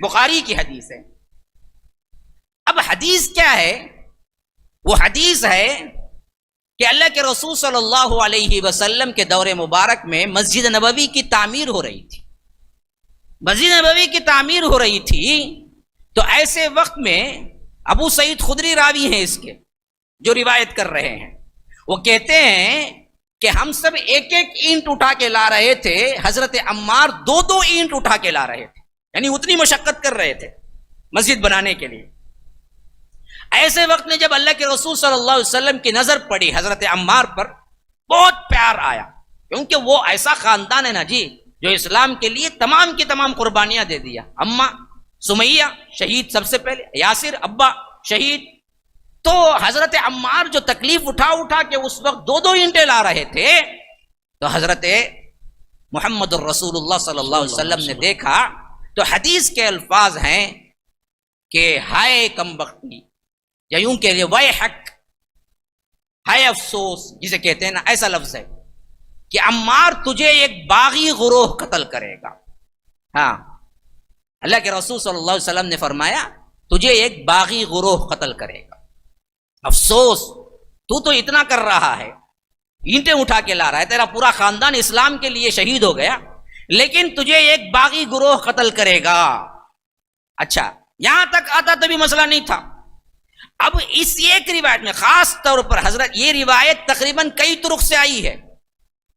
بخاری کی حدیث ہے. اب حدیث کیا ہے؟ وہ حدیث ہے کہ اللہ کے رسول صلی اللہ علیہ وسلم کے دور مبارک میں مسجد نبوی کی تعمیر ہو رہی تھی. مسجد نبوی کی تعمیر ہو رہی تھی تو ایسے وقت میں ابو سعید خدری راوی ہیں اس کے جو روایت کر رہے ہیں، وہ کہتے ہیں کہ ہم سب ایک ایک اینٹ اٹھا کے لا رہے تھے، حضرت عمار دو دو اینٹ اٹھا کے لا رہے تھے، یعنی اتنی مشقت کر رہے تھے مسجد بنانے کے لیے. ایسے وقت میں جب اللہ کے رسول صلی اللہ علیہ وسلم کی نظر پڑی حضرت عمار پر، بہت پیار آیا، کیونکہ وہ ایسا خاندان ہے نا جی جو اسلام کے لیے تمام کی تمام قربانیاں دے دیا. اماں سمیہ شہید سب سے پہلے، یاسر ابا شہید. تو حضرت عمار جو تکلیف اٹھا کے اس وقت دو دو اینٹیں لا رہے تھے، تو حضرت محمد الرسول اللہ صلی اللہ علیہ وسلم نے دیکھا تو حدیث کے الفاظ ہیں کہ ہائے کم بختی، یا یوں کہ لیے وے حق، ہائے افسوس جسے کہتے ہیں نا، ایسا لفظ ہے کہ عمار تجھے ایک باغی گروہ قتل کرے گا. ہاں، اللہ کے رسول صلی اللہ علیہ وسلم نے فرمایا تجھے ایک باغی گروہ قتل کرے گا. افسوس، تو اتنا کر رہا ہے، اینٹیں اٹھا کے لا رہا ہے، تیرا پورا خاندان اسلام کے لیے شہید ہو گیا، لیکن تجھے ایک باغی گروہ قتل کرے گا. اچھا، یہاں تک آتا تو بھی مسئلہ نہیں تھا. اب اس ایک روایت میں خاص طور پر حضرت، یہ روایت تقریباً کئی طرق سے آئی ہے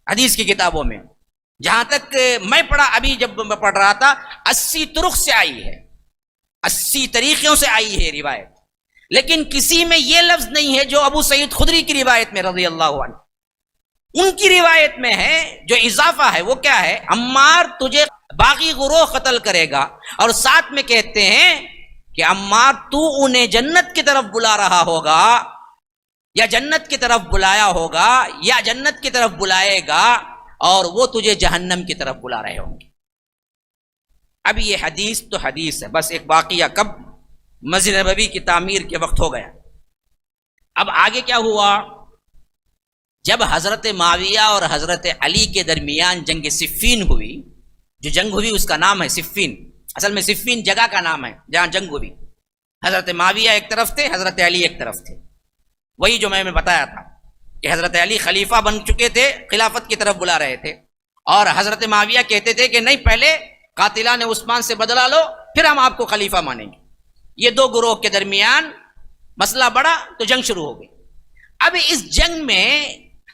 حدیث کی کتابوں میں، جہاں تک میں پڑھا، ابھی جب میں پڑھ رہا تھا 80 طرق سے آئی ہے، 80 طریقوں سے آئی ہے روایت، لیکن کسی میں یہ لفظ نہیں ہے جو ابو سعید خدری کی روایت میں رضی اللہ عنہ. ان کی روایت میں ہے جو اضافہ ہے، وہ کیا ہے؟ عمار تجھے باغی گروہ قتل کرے گا، اور ساتھ میں کہتے ہیں کہ عمار تو انہیں جنت کی طرف بلا رہا ہوگا، یا جنت کی طرف بلایا ہوگا، یا جنت کی طرف بلائے گا، اور وہ تجھے جہنم کی طرف بلا رہے ہوں گے. اب یہ حدیث تو حدیث ہے، بس ایک واقعہ کب مسجد نبوی کی تعمیر کے وقت ہو گیا. اب آگے کیا ہوا؟ جب حضرت معاویہ اور حضرت علی کے درمیان جنگ صفین ہوئی، جو جنگ ہوئی اس کا نام ہے صفین، اصل میں صفین جگہ کا نام ہے جہاں جنگ ہوئی. حضرت معاویہ ایک طرف تھے، حضرت علی ایک طرف تھے. وہی جو میں بتایا تھا کہ حضرت علی خلیفہ بن چکے تھے، خلافت کی طرف بلا رہے تھے، اور حضرت معاویہ کہتے تھے کہ نہیں، پہلے قاتلان عثمان سے بدلہ لو، پھر ہم آپ کو خلیفہ مانیں گے. یہ دو گروہ کے درمیان مسئلہ بڑا تو جنگ شروع ہو گئی. اب اس جنگ میں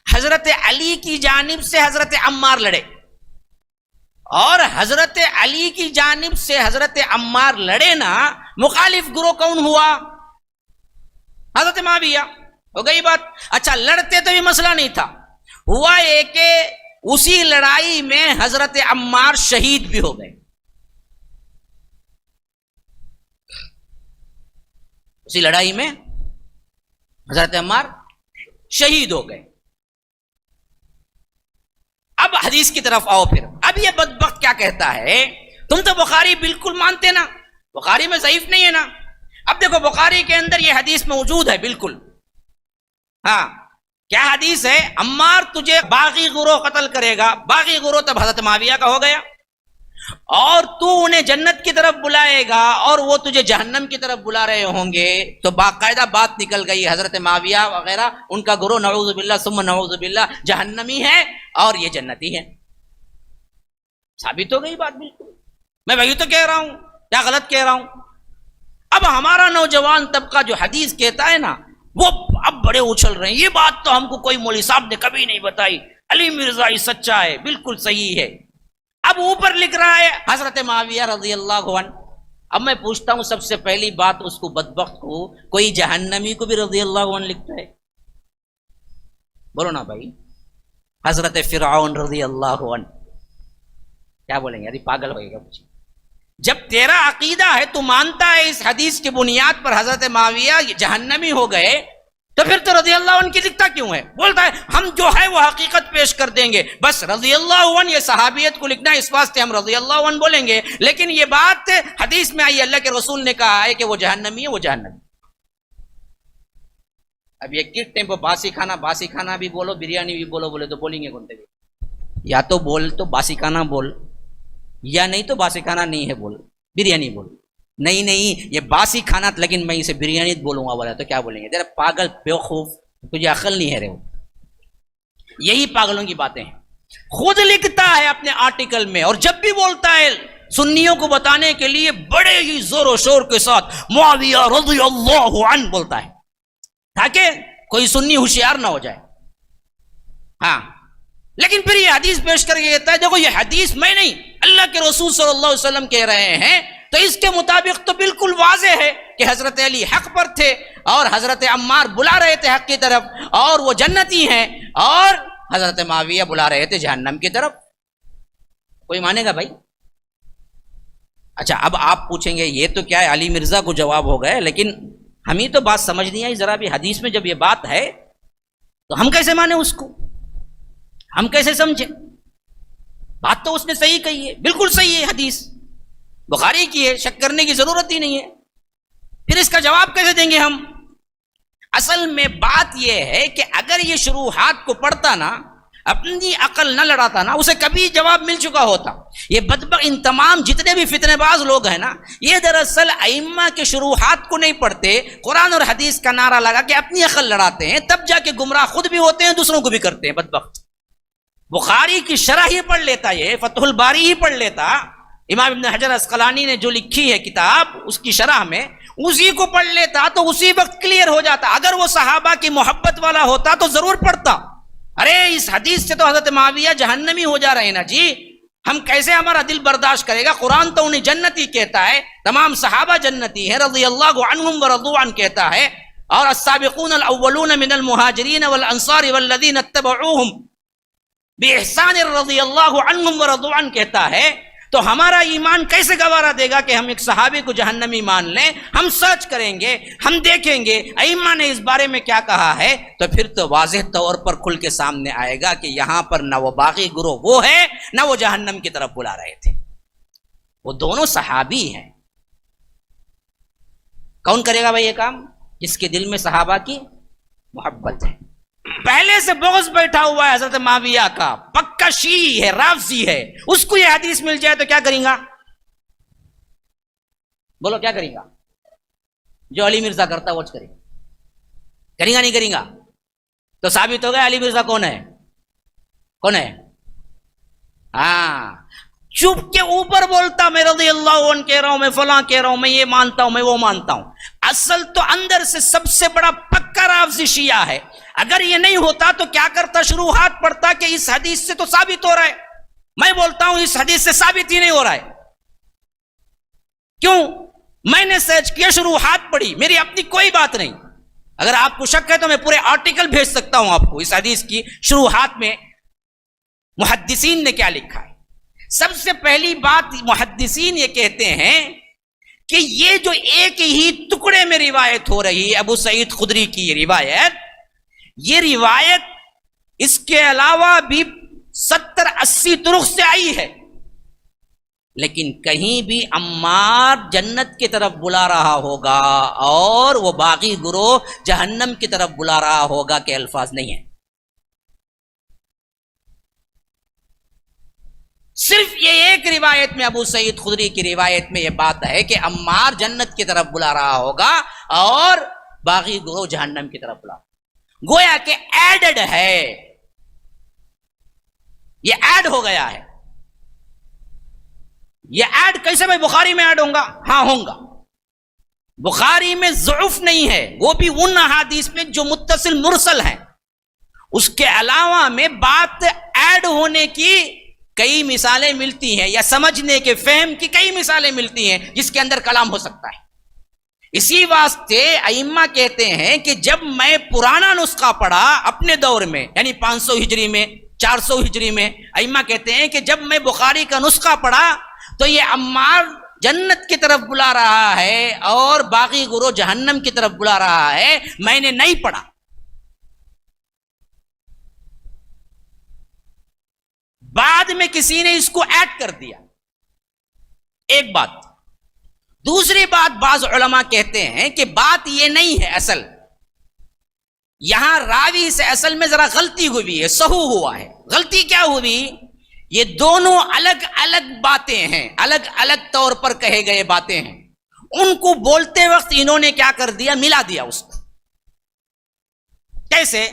حضرت علی کی جانب سے حضرت عمار لڑے، اور حضرت علی کی جانب سے حضرت عمار لڑے نا، مخالف گروہ کون ہوا؟ حضرت معاویہ. ہو گئی بات. اچھا، لڑتے تو بھی مسئلہ نہیں تھا، ہوا یہ کہ اسی لڑائی میں حضرت عمار شہید بھی ہو گئے. اسی لڑائی میں حضرت عمار شہید ہو گئے. اب حدیث کی طرف آؤ. پھر اب یہ بدبخت کیا کہتا ہے؟ تم تو بخاری بالکل مانتے نا، بخاری میں ضعیف نہیں ہے نا. اب دیکھو بخاری کے اندر یہ حدیث موجود ہے بالکل. ہاں، کیا حدیث ہے؟ عمار تجھے باغی گروہ قتل کرے گا. باغی گروہ تب حضرت معاویہ کا ہو گیا، اور تو انہیں جنت کی طرف بلائے گا، اور وہ تجھے جہنم کی طرف بلا رہے ہوں گے. تو باقاعدہ بات نکل گئی، حضرت معاویہ وغیرہ ان کا گروہ نعوذ باللہ ثم نعوذ باللہ جہنمی ہے، اور یہ جنتی ہے. ثابت ہو گئی بات بالکل. میں وہی تو کہہ رہا ہوں، کیا غلط کہہ رہا ہوں؟ اب ہمارا نوجوان طبقہ جو حدیث کہتا ہے نا، وہ اب بڑے اچھل رہے ہیں، یہ بات تو ہم کو کوئی مولوی صاحب نے کبھی نہیں بتائی، علی مرزائی سچا ہے، بالکل صحیح ہے. اب اوپر لکھ رہا ہے حضرت معاویہ رضی اللہ عنہ. اب میں پوچھتا ہوں سب سے پہلی بات، اس کو بدبخت کو کوئی جہنمی کو بھی رضی اللہ عنہ لکھتا ہے؟ بولو نا بھائی. حضرت فرعون رضی اللہ عنہ، کیا بولیں گے؟ ارے پاگل ہوئے گا کچھ. جب تیرا عقیدہ ہے، تو مانتا ہے اس حدیث کی بنیاد پر حضرت معاویہ جہنمی ہو گئے، تو پھر تو رضی اللہ عنہ کی لکھتا کیوں ہے؟ بولتا ہے ہم جو ہے وہ حقیقت پیش کر دیں گے، بس رضی اللہ عنہ، یہ صحابیت کو لکھنا ہے، اس واسطے ہم رضی اللہ عنہ بولیں گے. لیکن یہ بات حدیث میں آئی، اللہ کے رسول نے کہا ہے کہ وہ جہنمی ہے، وہ جہنمی. اب یہ کس ٹائم پہ باسی کھانا بھی بولو، بریانی بھی بولو، بولے تو بولیں گے کون سے؟ یا تو بول تو باسی کھانا بول، یا نہیں تو باسی کھانا نہیں ہے بول، بریانی بول. نہیں نہیں یہ باسی کھانا تھا لیکن میں اسے بریانی بولوں گا بولا تو کیا بولیں گے؟ تیرا پاگل بیوقوف، تجھے عقل نہیں ہے رے۔ یہی پاگلوں کی باتیں ہیں۔ خود لکھتا ہے اپنے آرٹیکل میں، اور جب بھی بولتا ہے سنیوں کو بتانے کے لیے بڑے ہی زور و شور کے ساتھ معاویہ رضی اللہ عنہ بولتا ہے تاکہ کوئی سنی ہوشیار نہ ہو جائے۔ ہاں لیکن پھر یہ حدیث پیش کر کے کہتا ہے دیکھو یہ حدیث میں نہیں، اللہ کے رسول صلی اللہ علیہ وسلم کہہ رہے ہیں، تو اس کے مطابق تو بالکل واضح ہے کہ حضرت علی حق پر تھے اور حضرت عمار بلا رہے تھے حق کی طرف اور وہ جنتی ہیں، اور حضرت معاویہ بلا رہے تھے جہنم کی طرف۔ کوئی مانے گا بھائی؟ اچھا اب آپ پوچھیں گے یہ تو کیا ہے، علی مرزا کو جواب ہو گئے، لیکن ہمیں تو بات سمجھ نہیں آئی ذرا بھی۔ حدیث میں جب یہ بات ہے تو ہم کیسے مانیں اس کو، ہم کیسے سمجھیں؟ بات تو اس نے صحیح کہی ہے، بالکل صحیح ہے، حدیث بخاری کی ہے، شک کرنے کی ضرورت ہی نہیں ہے، پھر اس کا جواب کیسے دیں گے ہم؟ اصل میں بات یہ ہے کہ اگر یہ شروحات کو پڑھتا نا، اپنی عقل نہ لڑاتا نا، اسے کبھی جواب مل چکا ہوتا۔ یہ بدبخت ان تمام جتنے بھی فتنے باز لوگ ہیں نا، یہ دراصل ائمہ کے شروحات کو نہیں پڑھتے، قرآن اور حدیث کا نعرہ لگا کے اپنی عقل لڑاتے ہیں، تب جا کے گمراہ خود بھی ہوتے ہیں دوسروں کو بھی کرتے ہیں بدبخت۔ بخاری کی شرح ہی پڑھ لیتا، یہ فتح الباری ہی پڑھ لیتا، امام ابن حجر عسقلانی نے جو لکھی ہے کتاب اس کی شرح میں، اسی کو پڑھ لیتا تو اسی وقت کلیئر ہو جاتا۔ اگر وہ صحابہ کی محبت والا ہوتا تو ضرور پڑھتا، ارے اس حدیث سے تو حضرت معاویہ جہنمی ہو جا رہے ہیں نا جی، ہم کیسے ہمارا دل برداشت کرے گا؟ قرآن تو انہیں جنتی کہتا ہے، تمام صحابہ جنتی ہے، رضی اللہ عنہم ورضوا عنہ کہتا ہے، اور السابقون الاولون من المہاجرین والانصار والذین اتبعوہم بإحسان رضی اللہ عنہم ورضوا عنہ کہتا ہے۔ تو ہمارا ایمان کیسے گوارا دے گا کہ ہم ایک صحابی کو جہنمی مان لیں؟ ہم سرچ کریں گے، ہم دیکھیں گے ائمہ نے اس بارے میں کیا کہا ہے، تو پھر تو واضح طور پر کھل کے سامنے آئے گا کہ یہاں پر نہ وہ باغی گروہ وہ ہے، نہ وہ جہنم کی طرف بلا رہے تھے، وہ دونوں صحابی ہیں۔ کون کرے گا بھائی یہ کام؟ جس کے دل میں صحابہ کی محبت ہے، پہلے سے بغض بیٹھا ہوا ہے حضرت معاویہ کا، پکا شیعی ہے، رافضی ہے، اس کو یہ حدیث مل جائے تو کیا کریں گا؟ بولو کیا کریں گا؟ جو علی مرزا کرتا وہ کریں گا نہیں کریں گا؟ تو ثابت ہو گیا علی مرزا کون ہے، کون ہے؟ ہاں چپ کے اوپر بولتا میں رضی اللہ عنہ کہہ رہا ہوں، میں فلاں کہہ رہا ہوں، میں یہ مانتا ہوں، میں وہ مانتا ہوں، اصل تو اندر سے سب سے بڑا پکا رافضی شیعہ ہے۔ اگر یہ نہیں ہوتا تو کیا کرتا؟ شروحات پڑھتا کہ اس حدیث سے تو ثابت ہو رہا ہے، میں بولتا ہوں اس حدیث سے ثابت ہی نہیں ہو رہا ہے۔ کیوں؟ میں نے سرچ کیا، شروحات پڑھی، میری اپنی کوئی بات نہیں۔ اگر آپ کو شک ہے تو میں پورے آرٹیکل بھیج سکتا ہوں آپ کو، اس حدیث کی شروحات میں محدثین نے کیا لکھا ہے۔ سب سے پہلی بات محدثین یہ کہتے ہیں کہ یہ جو ایک ہی ٹکڑے میں روایت ہو رہی ہے، ابو سعید خدری کی یہ روایت اس کے علاوہ بھی 70-80 طرق سے آئی ہے، لیکن کہیں بھی عمار جنت کی طرف بلا رہا ہوگا اور وہ باغی گروہ جہنم کی طرف بلا رہا ہوگا کے الفاظ نہیں ہیں۔ صرف یہ ایک روایت میں، ابو سعید خدری کی روایت میں یہ بات ہے کہ عمار جنت کی طرف بلا رہا ہوگا اور باغی گروہ جہنم کی طرف بلا، گویا کہ ایڈڈ ہے، یہ ایڈ ہو گیا ہے۔ یہ ایڈ کیسے بھائی بخاری میں ایڈ ہوں گا؟ ہاں ہوں گا، بخاری میں ضعف نہیں ہے، وہ بھی ان احادیث میں جو متصل مرسل ہیں، اس کے علاوہ میں بات ایڈ ہونے کی کئی مثالیں ملتی ہیں، یا سمجھنے کے فہم کی کئی مثالیں ملتی ہیں جس کے اندر کلام ہو سکتا ہے۔ اسی واسطے ائمہ کہتے ہیں کہ جب میں پرانا نسخہ پڑھا اپنے دور میں، یعنی 500 ہجری میں، 400 ہجری میں، ائمہ کہتے ہیں کہ جب میں بخاری کا نسخہ پڑھا تو یہ عمار جنت کی طرف بلا رہا ہے اور باقی گروہ جہنم کی طرف بلا رہا ہے، میں نے نہیں پڑھا۔ بعد میں کسی نے اس کو ایڈ کر دیا، ایک بات۔ دوسری بات، بعض علماء کہتے ہیں کہ بات یہ نہیں ہے، اصل یہاں راوی سے اصل میں ذرا غلطی ہوئی ہے، سہو ہوا ہے۔ غلطی کیا ہوئی؟ یہ دونوں الگ الگ باتیں ہیں، الگ الگ طور پر کہے گئے باتیں ہیں۔ ان کو بولتے وقت انہوں نے کیا کر دیا؟ ملا دیا اس کو. کیسے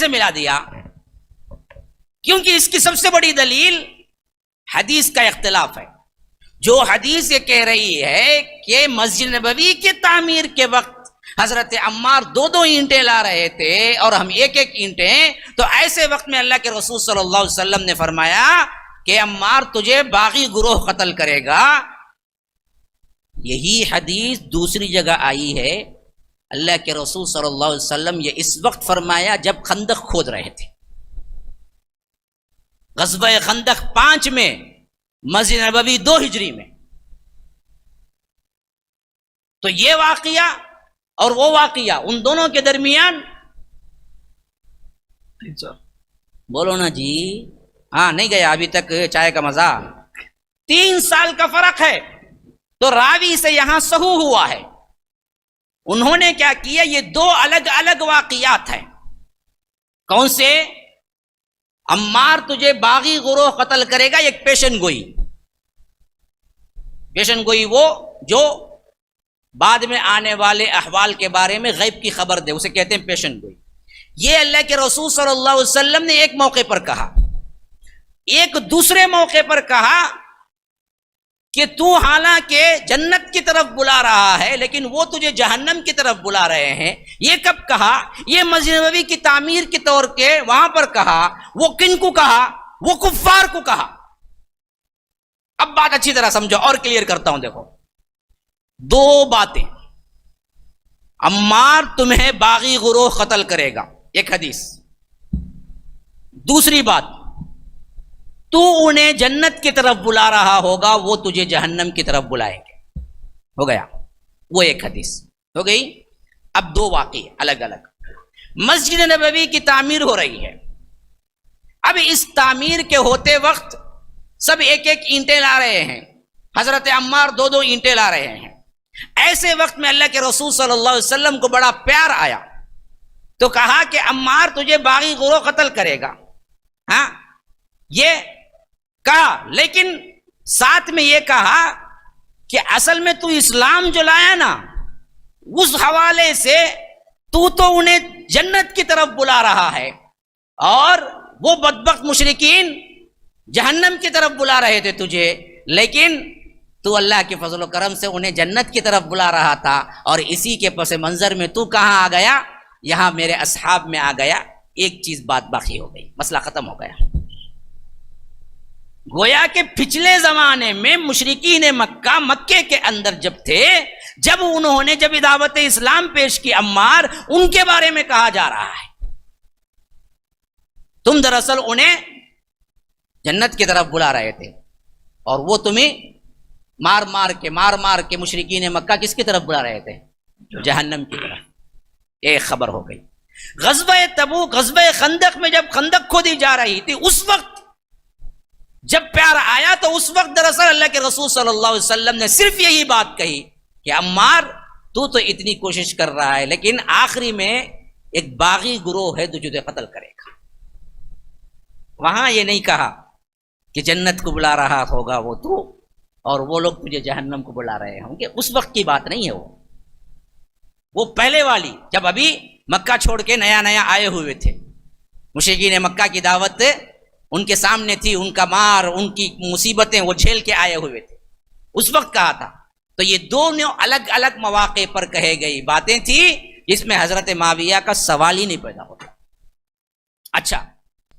ملا دیا؟ کیونکہ اس کی سب سے بڑی دلیل حدیث کا اختلاف ہے. جو حدیث یہ کہہ رہی ہے کہ مسجد نبوی کی تعمیر کے وقت حضرت عمار 2 اینٹیں لا رہے تھے اور ہم 1 اینٹیں، تو ایسے وقت میں اللہ کے رسول صلی اللہ علیہ وسلم نے فرمایا کہ عمار تجھے باغی گروہ قتل کرے گا. یہی حدیث دوسری جگہ آئی ہے. اللہ کے رسول صلی اللہ علیہ وسلم یہ اس وقت فرمایا جب خندق کھود رہے تھے، غزوہ خندق 5 میں، مسجد نبوی 2 ہجری میں. تو یہ واقعہ اور وہ واقعہ، ان دونوں کے درمیان بولو نا جی، ہاں نہیں گیا ابھی تک چائے کا مزہ، 3 سال کا فرق ہے. تو راوی سے یہاں سہو ہوا ہے. انہوں نے کیا کیا؟ یہ 2 الگ الگ واقعات ہیں. کون سے؟ عمار تجھے باغی گروہ قتل کرے گا، ایک پیشن گوئی. پیشن گوئی وہ جو بعد میں آنے والے احوال کے بارے میں غیب کی خبر دے، اسے کہتے ہیں پیشن گوئی. یہ اللہ کے رسول صلی اللہ علیہ وسلم نے ایک موقع پر کہا. ایک دوسرے موقع پر کہا کہ تو حالانکہ جنت کی طرف بلا رہا ہے لیکن وہ تجھے جہنم کی طرف بلا رہے ہیں. یہ کب کہا؟ یہ مسجد نبوی کی تعمیر کے طور کے وہاں پر کہا. وہ کن کو کہا؟ وہ کفار کو کہا. اب بات اچھی طرح سمجھو اور کلیئر کرتا ہوں. دیکھو 2 باتیں. عمار تمہیں باغی گروہ قتل کرے گا، ایک حدیث. دوسری بات، تو انہیں جنت کی طرف بلا رہا ہوگا، وہ تجھے جہنم کی طرف بلائیں گے. ہو گیا، وہ ایک حدیث ہو گئی. اب 2 واقعے الگ الگ. مسجد نبوی کی تعمیر ہو رہی ہے. اب اس تعمیر کے ہوتے وقت سب 1 اینٹیں لا رہے ہیں. حضرت عمار 2 اینٹیں لا رہے ہیں. ایسے وقت میں اللہ کے رسول صلی اللہ علیہ وسلم کو بڑا پیار آیا تو کہا کہ عمار تجھے باغی گروہ قتل کرے گا. ہاں یہ کہا، لیکن ساتھ میں یہ کہا کہ اصل میں تو اسلام جو لایا نا، اس حوالے سے تو انہیں جنت کی طرف بلا رہا ہے اور وہ بدبخت مشرکین جہنم کی طرف بلا رہے تھے تجھے، لیکن تو اللہ کے فضل و کرم سے انہیں جنت کی طرف بلا رہا تھا. اور اسی کے پس منظر میں تو کہاں آ گیا؟ یہاں میرے اصحاب میں آ گیا. ایک چیز بات باقی ہو گئی، مسئلہ ختم ہو گیا. گویا کہ پچھلے زمانے میں مشرکین مکے کے اندر جب تھے، انہوں نے جب دعوت اسلام پیش کی عمار، ان کے بارے میں کہا جا رہا ہے تم دراصل انہیں جنت کی طرف بلا رہے تھے اور وہ تمہیں مار مار کے مشرکین مکہ کس کی طرف بلا رہے تھے؟ جہنم کی طرف. ایک خبر ہو گئی. غزوہ تبوک، غزوہ خندق میں جب خندق کھودی جا رہی تھی، اس وقت جب پیار آیا تو اس وقت دراصل اللہ کے رسول صلی اللہ علیہ وسلم نے صرف یہی بات کہی کہ عمار تو اتنی کوشش کر رہا ہے لیکن آخری میں ایک باغی گروہ ہے جو تجھے قتل کرے گا. وہاں یہ نہیں کہا کہ جنت کو بلا رہا ہوگا وہ تو اور وہ لوگ تجھے جہنم کو بلا رہے ہوں گے. اس وقت کی بات نہیں ہے. وہ پہلے والی جب ابھی مکہ چھوڑ کے نیا آئے ہوئے تھے، مشرکین مکہ کی دعوت ان کے سامنے تھی، ان کا مار، ان کی مصیبتیں وہ جھیل کے آئے ہوئے تھے، اس وقت کہا تھا. تو یہ دونوں الگ الگ مواقع پر کہے گئی باتیں تھی جس میں حضرت معاویہ کا سوال ہی نہیں پیدا ہوتا. اچھا،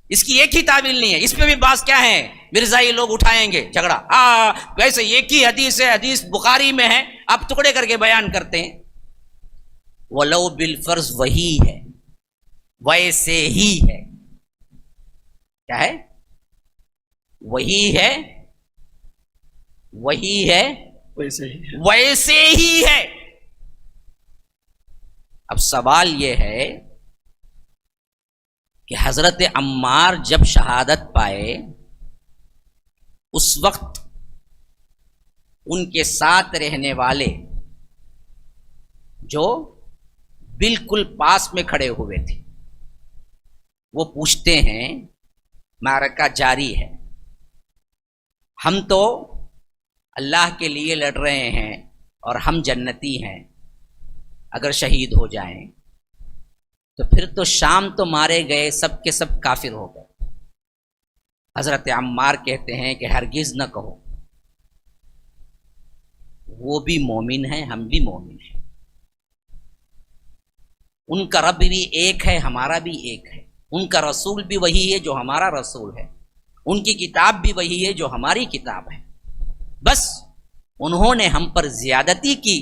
اس کی ایک ہی تعویل نہیں ہے. اس پہ بھی بات کیا ہے؟ مرزائی لوگ اٹھائیں گے جھگڑا. ویسے ایک ہی حدیث ہے، حدیث بخاری میں ہے، آپ ٹکڑے کر کے بیان کرتے ہیں. وَلَوْ بِالْفَرْض وہی ہے، ویسے ہی ہے. کیا ہے؟ وہی ہے، وہی ہے، ویسے ہی ہے. اب سوال یہ ہے کہ حضرت عمار جب شہادت پائے اس وقت ان کے ساتھ رہنے والے جو بالکل پاس میں کھڑے ہوئے تھے وہ پوچھتے ہیں معرکہ جاری ہے، ہم تو اللہ کے لیے لڑ رہے ہیں اور ہم جنتی ہیں، اگر شہید ہو جائیں تو پھر تو شام تو مارے گئے، سب کے سب کافر ہو گئے۔ حضرت عمار کہتے ہیں کہ ہرگز نہ کہو، وہ بھی مومن ہیں، ہم بھی مومن ہیں، ان کا رب بھی ایک ہے، ہمارا بھی ایک ہے، ان کا رسول بھی وہی ہے جو ہمارا رسول ہے، ان کی کتاب بھی وہی ہے جو ہماری کتاب ہے، بس انہوں نے ہم پر زیادتی کی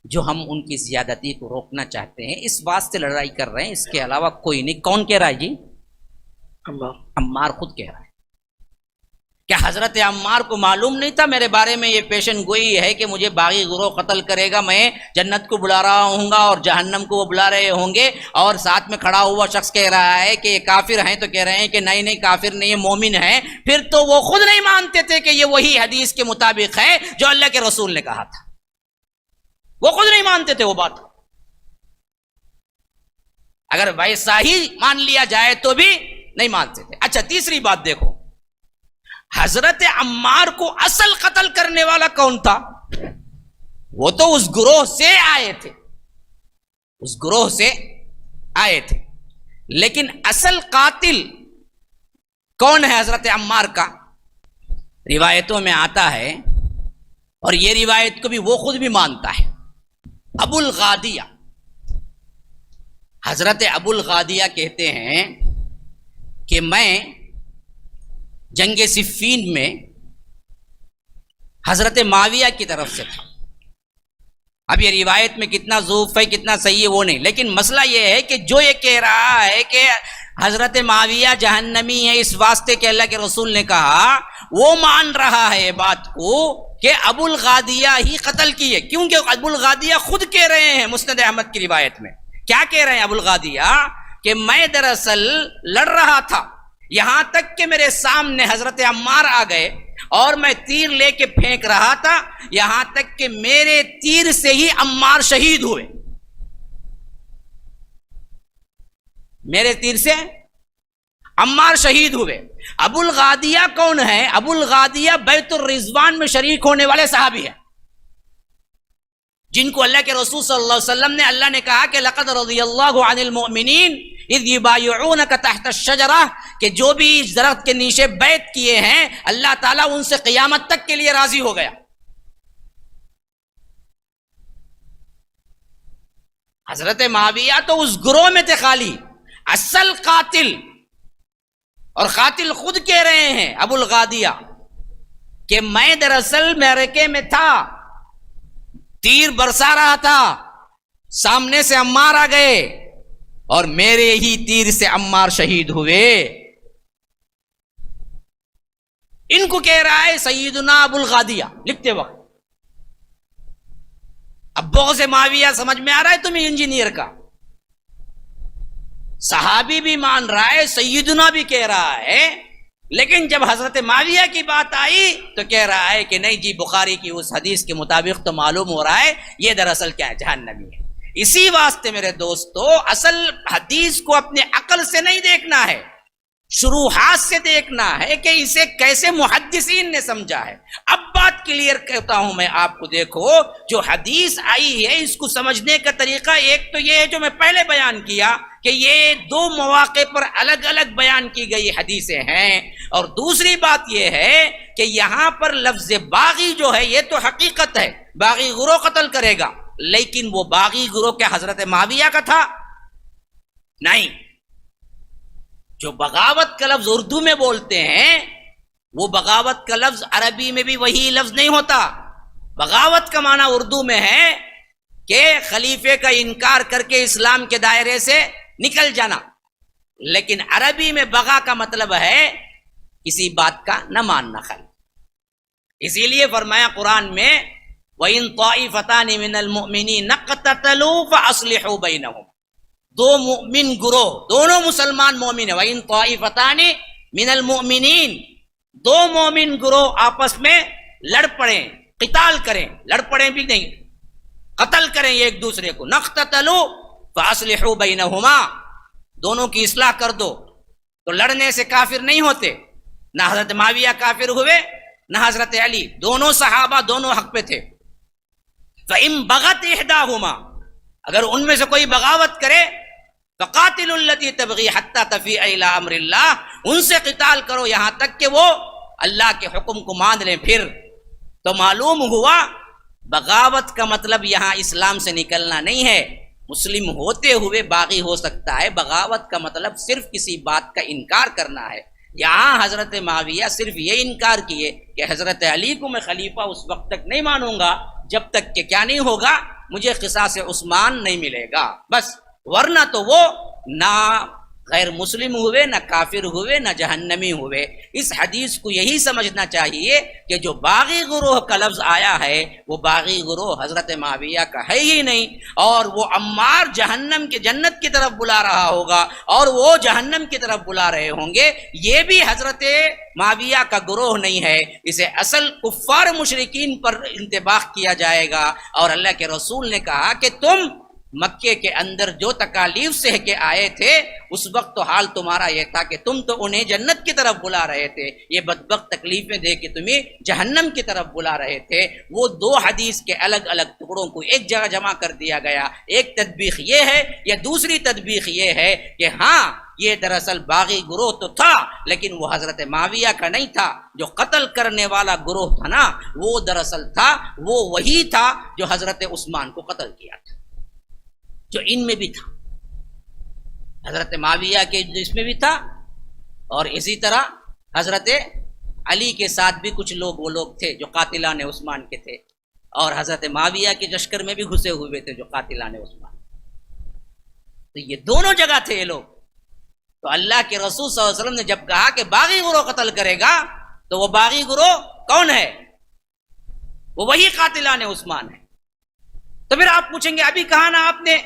جو ہم ان کی زیادتی کو روکنا چاہتے ہیں، اس واسطے لڑائی کر رہے ہیں، اس کے علاوہ کوئی نہیں۔ کون کہہ رہا ہے جی؟ عمار خود کہہ رہا ہے۔ کیا حضرت عمار کو معلوم نہیں تھا میرے بارے میں یہ پیشن گوئی ہے کہ مجھے باغی گروہ قتل کرے گا، میں جنت کو بلا رہا ہوں گا اور جہنم کو وہ بلا رہے ہوں گے، اور ساتھ میں کھڑا ہوا شخص کہہ رہا ہے کہ یہ کافر ہیں، تو کہہ رہے ہیں کہ نہیں نہیں کافر نہیں، یہ مومن ہیں، پھر تو وہ خود نہیں مانتے تھے کہ یہ وہی حدیث کے مطابق ہے جو اللہ کے رسول نے کہا تھا، وہ خود نہیں مانتے تھے وہ بات۔ اگر ویسا ہی مان لیا جائے تو بھی نہیں مانتے تھے۔ اچھا تیسری بات دیکھو، حضرت عمار کو اصل قتل کرنے والا کون تھا؟ وہ تو اس گروہ سے آئے تھے، اس گروہ سے آئے تھے، لیکن اصل قاتل کون ہے حضرت عمار کا؟ روایتوں میں آتا ہے، اور یہ روایت کو بھی وہ خود بھی مانتا ہے، ابو الغادیہ۔ حضرت ابو الغادیہ کہتے ہیں کہ میں جنگ صفین میں حضرت معاویہ کی طرف سے تھا۔ اب یہ روایت میں کتنا ضعف ہے کتنا صحیح ہے وہ نہیں، لیکن مسئلہ یہ ہے کہ جو یہ کہہ رہا ہے کہ حضرت معاویہ جہنمی ہے اس واسطے کہ اللہ کے رسول نے کہا، وہ مان رہا ہے بات کو کہ ابو الغادیہ ہی قتل کیے، کیونکہ ابو الغادیہ خود کہہ رہے ہیں مسند احمد کی روایت میں، کیا کہہ رہے ہیں ابو الغادیہ؟ کہ میں دراصل لڑ رہا تھا، یہاں تک کہ میرے سامنے حضرت عمار آ گئے اور میں تیر لے کے پھینک رہا تھا، یہاں تک کہ میرے تیر سے ہی عمار شہید ہوئے، میرے تیر سے عمار شہید ہوئے۔ ابو الغادیہ کون ہے؟ ابو الغادیہ بیت الرضوان میں شریک ہونے والے صحابی ہیں، جن کو اللہ کے رسول صلی اللہ علیہ وسلم نے، اللہ نے کہا کہ لقد رضی اللہ عن المؤمنین اذ یبایعونک تحت الشجرہ، کہ جو بھی اس درخت کے نیچے بیعت کیے ہیں اللہ تعالیٰ ان سے قیامت تک کے لیے راضی ہو گیا۔ حضرت معاویہ تو اس گروہ میں تھے خالی، اصل قاتل، اور قاتل خود کہہ رہے ہیں ابو الغادیہ کہ میں دراصل معرکے میں تھا، تیر برسا رہا تھا، سامنے سے عمار آ گئے اور میرے ہی تیر سے عمار شہید ہوئے۔ ان کو کہہ رہا ہے سیدنا ابو الغادیہ لکھتے وقت۔ اب بغض معاویہ سمجھ میں آ رہا ہے تمہیں انجینئر کا؟ صحابی بھی مان رہا ہے، سیدنا بھی کہہ رہا ہے، لیکن جب حضرت معاویہ کی بات آئی تو کہہ رہا ہے کہ نہیں جی، بخاری کی اس حدیث کے مطابق تو معلوم ہو رہا ہے یہ دراصل کیا ہے، جہنمی ہے۔ اسی واسطے میرے دوستو، اصل حدیث کو اپنے عقل سے نہیں دیکھنا ہے، شروحات سے دیکھنا ہے کہ اسے کیسے محدثین نے سمجھا ہے۔ اب بات کلیئر کہتا ہوں میں آپ کو، دیکھو جو حدیث آئی ہے اس کو سمجھنے کا طریقہ ایک تو یہ ہے جو میں پہلے بیان کیا کہ یہ دو مواقع پر الگ الگ بیان کی گئی حدیثیں ہیں، اور دوسری بات یہ ہے کہ یہاں پر لفظ باغی جو ہے یہ تو حقیقت ہے، باغی گروہ قتل کرے گا، لیکن وہ باغی گروہ کیا حضرت معاویہ کا تھا؟ نہیں۔ جو بغاوت کا لفظ اردو میں بولتے ہیں، وہ بغاوت کا لفظ عربی میں بھی وہی لفظ نہیں ہوتا۔ بغاوت کا معنی اردو میں ہے کہ خلیفے کا انکار کر کے اسلام کے دائرے سے نکل جانا، لیکن عربی میں بغا کا مطلب ہے کسی بات کا نہ ماننا خل۔ اسی لیے فرمایا قرآن میں وَإِن طَائِفَتَانِ مِنَ الْمُؤْمِنِينَ اقْتَتَلُوا فَأَصْلِحُوا بَيْنَهُمْ، دو مؤمن گروہ، دونوں مسلمان مومن ہیں، وَإِن طَائِفَتَانِ مِنَ الْمُؤْمِنِينَ، دو مومن گروہ آپس میں لڑ پڑیں، قتال کریں، لڑ پڑیں بھی نہیں، قتل کریں ایک دوسرے کو، نقتتلوا فاصلحوا بینہما، دونوں کی اصلاح کر دو، تو لڑنے سے کافر نہیں ہوتے، نہ حضرت معاویہ کافر ہوئے نہ حضرت علی، دونوں صحابہ دونوں حق پہ تھے. فَإِن بَغَتْ إِحْدَاهُمَا، اگر ان میں سے کوئی بغاوت کرے، فَقَاتِلُوا الَّتِي تَبْغِي حَتَّى تَفِيءَ إِلَىٰ أَمْرِ اللَّهِ، ان سے قتال کرو یہاں تک کہ وہ اللہ کے حکم کو مان لیں. پھر تو معلوم ہوا بغاوت کا مطلب یہاں اسلام سے نکلنا نہیں ہے. مسلم ہوتے ہوئے باغی ہو سکتا ہے. بغاوت کا مطلب صرف کسی بات کا انکار کرنا ہے. یہاں حضرت معاویہ صرف یہ انکار کیے کہ حضرت علی کو میں خلیفہ اس وقت تک نہیں مانوں گا جب تک کہ کیا نہیں ہوگا، مجھے قصاص عثمان نہیں ملے گا بس. ورنہ تو وہ نہ غیر مسلم ہوئے، نہ کافر ہوئے، نہ جہنمی ہوئے. اس حدیث کو یہی سمجھنا چاہیے کہ جو باغی گروہ کا لفظ آیا ہے وہ باغی گروہ حضرت معاویہ کا ہے ہی نہیں، اور وہ عمار جہنم کے جنت کی طرف بلا رہا ہوگا اور وہ جہنم کی طرف بلا رہے ہوں گے. یہ بھی حضرت معاویہ کا گروہ نہیں ہے. اسے اصل کفار مشرکین پر انطباق کیا جائے گا. اور اللہ کے رسول نے کہا کہ تم مکے کے اندر جو تکالیف سہ کے آئے تھے اس وقت تو حال تمہارا یہ تھا کہ تم تو انہیں جنت کی طرف بلا رہے تھے، یہ بدبخت تکلیفیں دے کے تمہیں جہنم کی طرف بلا رہے تھے. وہ دو حدیث کے الگ الگ ٹکڑوں کو ایک جگہ جمع کر دیا گیا. ایک تطبیق یہ ہے یا دوسری تطبیق یہ ہے کہ ہاں یہ دراصل باغی گروہ تو تھا لیکن وہ حضرت معاویہ کا نہیں تھا. جو قتل کرنے والا گروہ تھا نا وہ دراصل تھا، وہ وہی تھا جو حضرت عثمان کو قتل کیا تھا، جو ان میں بھی تھا، حضرت معاویہ کے جس میں بھی تھا. اور اسی طرح حضرت علی کے ساتھ بھی کچھ لوگ وہ لوگ تھے جو قاتلان عثمان کے تھے، اور حضرت معاویہ کے لشکر میں بھی گھسے ہوئے تھے جو قاتلان عثمان. تو یہ دونوں جگہ تھے یہ لوگ. تو اللہ کے رسول صلی اللہ علیہ وسلم نے جب کہا کہ باغی گروہ قتل کرے گا تو وہ باغی گروہ کون ہے؟ وہ وہی قاتلان عثمان ہے. تو پھر آپ پوچھیں گے ابھی کہا نا آپ نے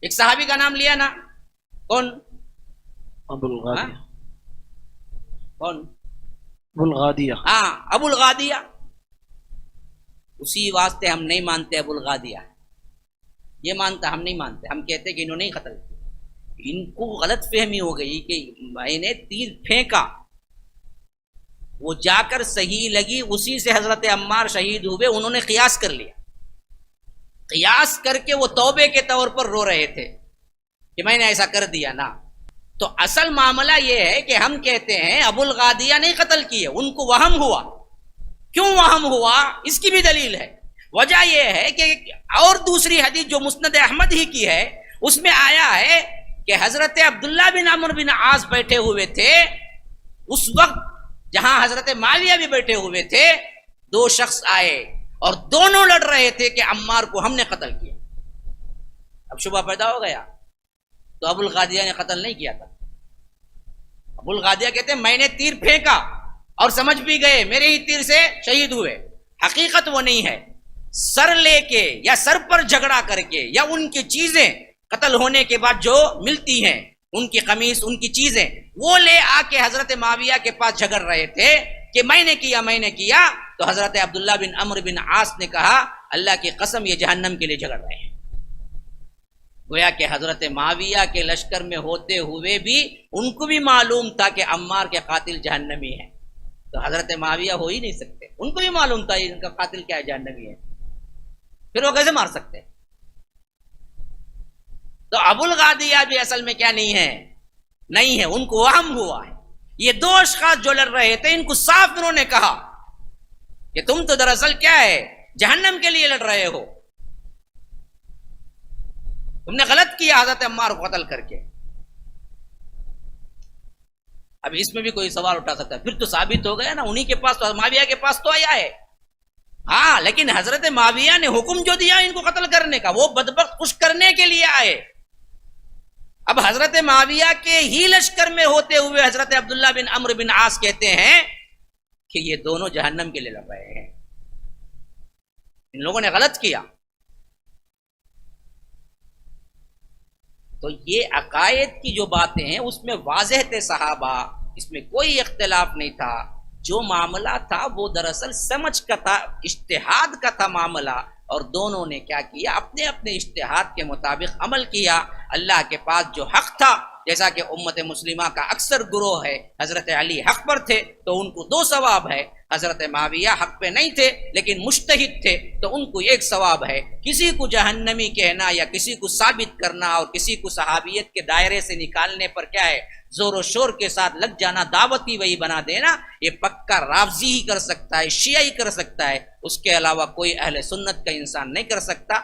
ایک صحابی کا نام لیا نا، کون؟ ابو الغادیہ. کون؟ ابو الغادیہ. ہاں ابو الغادیہ. اسی واسطے ہم نہیں مانتے ابو الغادیہ یہ مانتا، ہم نہیں مانتے. ہم کہتے کہ انہوں نے قتل کیا. ان کو غلط فہمی ہو گئی کہ میں نے تیر پھینکا، وہ جا کر صحیح لگی، اسی سے حضرت عمار شہید ہوئے. انہوں نے قیاس کر لیا، قیاس کر کے وہ توبے کے طور پر رو رہے تھے کہ میں نے ایسا کر دیا نا. تو اصل معاملہ یہ ہے کہ ہم کہتے ہیں ابو الغادیہ نہیں قتل کیے، ان کو وہم ہوا. کیوں وہم ہوا؟ اس کی بھی دلیل ہے. وجہ یہ ہے کہ اور دوسری حدیث جو مسند احمد ہی کی ہے اس میں آیا ہے کہ حضرت عبداللہ بن عمرو بن عاص بیٹھے ہوئے تھے اس وقت جہاں حضرت معاویہ بھی بیٹھے ہوئے تھے. دو شخص آئے اور دونوں لڑ رہے تھے کہ عمار کو ہم نے قتل کیا. اب شبہ پیدا ہو گیا. تو ابو الغادیہ نے قتل نہیں کیا تھا. ابو الغادیہ کہتے ہیں میں نے تیر پھینکا اور سمجھ بھی گئے میرے ہی تیر سے شہید ہوئے. حقیقت وہ نہیں ہے. سر لے کے یا سر پر جھگڑا کر کے یا ان کی چیزیں قتل ہونے کے بعد جو ملتی ہیں، ان کی قمیص، ان کی چیزیں، وہ لے آ کے حضرت معاویہ کے پاس جھگڑ رہے تھے کہ میں نے کیا میں نے کیا. تو حضرت عبداللہ بن عمرو بن عاص نے کہا اللہ کی قسم یہ جہنم کے لیے جھگڑ رہے ہیں. گویا کہ حضرت معاویہ کے لشکر میں ہوتے ہوئے بھی ان کو بھی معلوم تھا کہ عمار کے قاتل جہنمی ہیں. تو حضرت معاویہ ہو ہی نہیں سکتے. ان کو بھی معلوم تھا ان کا قاتل کیا ہے، جہنمی ہے. پھر وہ کیسے مار سکتے؟ تو ابو الغادیہ بھی اصل میں کیا نہیں ہے، نہیں ہے، ان کو وہم ہوا ہے. یہ دو اشخاص جو لڑ رہے تھے ان کو صاف انہوں نے کہا کہ تم تو دراصل کیا ہے، جہنم کے لیے لڑ رہے ہو، تم نے غلط کیا حضرت عمار کو قتل کر کے. اب اس میں بھی کوئی سوال اٹھا سکتا ہے پھر تو ثابت ہو گیا نا انہی کے پاس تو، معاویہ کے پاس تو آیا ہے. ہاں لیکن حضرت معاویہ نے حکم جو دیا ان کو قتل کرنے کا وہ بدبخت خوش کرنے کے لیے آئے. اب حضرت معاویہ کے ہی لشکر میں ہوتے ہوئے حضرت عبداللہ بن عمرو بن عاص کہتے ہیں کہ یہ دونوں جہنم کے لیے لڑ رہے ہیں، ان لوگوں نے غلط کیا. تو یہ عقائد کی جو باتیں ہیں اس میں واضح تھے صحابہ، اس میں کوئی اختلاف نہیں تھا. جو معاملہ تھا وہ دراصل سمجھ کا تھا، اجتہاد کا تھا معاملہ، اور دونوں نے کیا کیا، اپنے اپنے اجتہاد کے مطابق عمل کیا. اللہ کے پاس جو حق تھا جیسا کہ امت مسلمہ کا اکثر گروہ ہے، حضرت علی حق پر تھے تو ان کو 2 ثواب ہے، حضرت معاویہ حق پہ نہیں تھے لیکن مجتہد تھے تو ان کو 1 ثواب ہے۔ کسی کو جہنمی کہنا یا کسی کو ثابت کرنا اور کسی کو صحابیت کے دائرے سے نکالنے پر کیا ہے، زور و شور کے ساتھ لگ جانا، دعوتی وہی بنا دینا، یہ پکا رافضی ہی کر سکتا ہے، شیعہ ہی کر سکتا ہے، اس کے علاوہ کوئی اہل سنت کا انسان نہیں کر سکتا۔